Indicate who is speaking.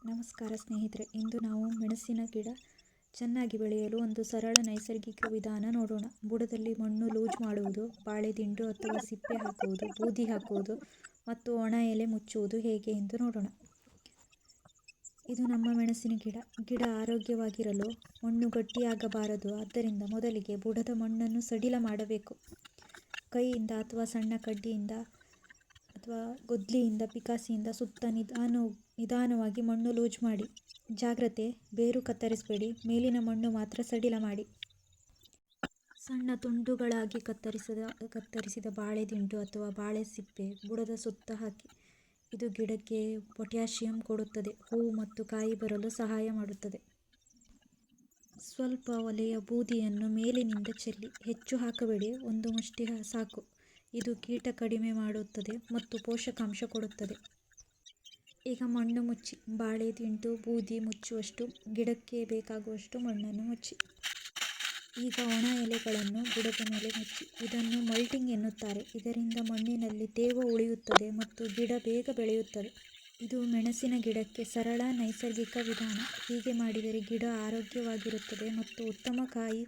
Speaker 1: ನಮಸ್ಕಾರ ಸ್ನೇಹಿತರೆ, ಇಂದು ನಾವು ಮೆಣಸಿನ ಗಿಡ ಚೆನ್ನಾಗಿ ಬೆಳೆಯಲು ಒಂದು ಸರಳ ನೈಸರ್ಗಿಕ ವಿಧಾನ ನೋಡೋಣ. ಬುಡದಲ್ಲಿ ಮಣ್ಣು ಲೂಸ್ ಮಾಡುವುದು, ಬಾಳೆ ದಿಂಡು ಅಥವಾ ಸಿಪ್ಪೆ ಹಾಕುವುದು, ಬೂದಿ ಹಾಕುವುದು ಮತ್ತು ಒಣ ಎಲೆ ಮುಚ್ಚುವುದು ಹೇಗೆ ಎಂದು ನೋಡೋಣ. ಇದು ನಮ್ಮ ಮೆಣಸಿನ ಗಿಡ. ಗಿಡ ಆರೋಗ್ಯವಾಗಿರಲು ಮಣ್ಣು ಗಟ್ಟಿಯಾಗಬಾರದು. ಆದ್ದರಿಂದ ಮೊದಲಿಗೆ ಬುಡದ ಮಣ್ಣನ್ನು ಸಡಿಲ ಮಾಡಬೇಕು. ಕೈಯಿಂದ ಅಥವಾ ಸಣ್ಣ ಕಡ್ಡಿಯಿಂದ ಅಥವಾ ಗೊದ್ಲಿಯಿಂದ ಪಿಕಾಸಿಯಿಂದ ಸುತ್ತ ನಿಧಾನವಾಗಿ ಮಣ್ಣು ಲೂಸ್ ಮಾಡಿ. ಜಾಗ್ರತೆ, ಬೇರು ಕತ್ತರಿಸಬೇಡಿ, ಮೇಲಿನ ಮಣ್ಣು ಮಾತ್ರ ಸಡಿಲ ಮಾಡಿ. ಸಣ್ಣ ತುಂಡುಗಳಾಗಿ ಕತ್ತರಿಸಿದ ಬಾಳೆ ದಿಂಡು ಅಥವಾ ಬಾಳೆ ಸಿಪ್ಪೆ ಬುಡದ ಸುತ್ತ ಹಾಕಿ. ಇದು ಗಿಡಕ್ಕೆ ಪೊಟ್ಯಾಷಿಯಂ ಕೊಡುತ್ತದೆ, ಹೂವು ಮತ್ತು ಕಾಯಿ ಬರಲು ಸಹಾಯ ಮಾಡುತ್ತದೆ. ಸ್ವಲ್ಪ ಒಲೆಯ ಬೂದಿಯನ್ನು ಮೇಲಿನಿಂದ ಚೆಲ್ಲಿ. ಹೆಚ್ಚು ಹಾಕಬೇಡಿ, ಒಂದು ಮುಷ್ಟಿ ಸಾಕು. ಇದು ಕೀಟ ಕಡಿಮೆ ಮಾಡುತ್ತದೆ ಮತ್ತು ಪೋಷಕಾಂಶ ಕೊಡುತ್ತದೆ. ಈಗ ಮಣ್ಣು ಮುಚ್ಚಿ. ಬಾಳೆ ದಿಂಡು ಬೂದಿ ಮುಚ್ಚುವಷ್ಟು ಗಿಡಕ್ಕೆ ಬೇಕಾಗುವಷ್ಟು ಮಣ್ಣನ್ನು ಮುಚ್ಚಿ. ಈಗ ಒಣ ಎಲೆಗಳನ್ನು ಬುಡದ ಮೇಲೆ ಮುಚ್ಚಿ. ಇದನ್ನು ಮಲ್ಟಿಂಗ್ ಎನ್ನುತ್ತಾರೆ. ಇದರಿಂದ ಮಣ್ಣಿನಲ್ಲಿ ತೇವ ಉಳಿಯುತ್ತದೆ ಮತ್ತು ಗಿಡ ಬೇಗ ಬೆಳೆಯುತ್ತದೆ. ಇದು ಮೆಣಸಿನ ಗಿಡಕ್ಕೆ ಸರಳ ನೈಸರ್ಗಿಕ ವಿಧಾನ. ಹೀಗೆ ಮಾಡಿದರೆ ಗಿಡ ಆರೋಗ್ಯವಾಗಿರುತ್ತದೆ ಮತ್ತು ಉತ್ತಮ ಕಾಯಿ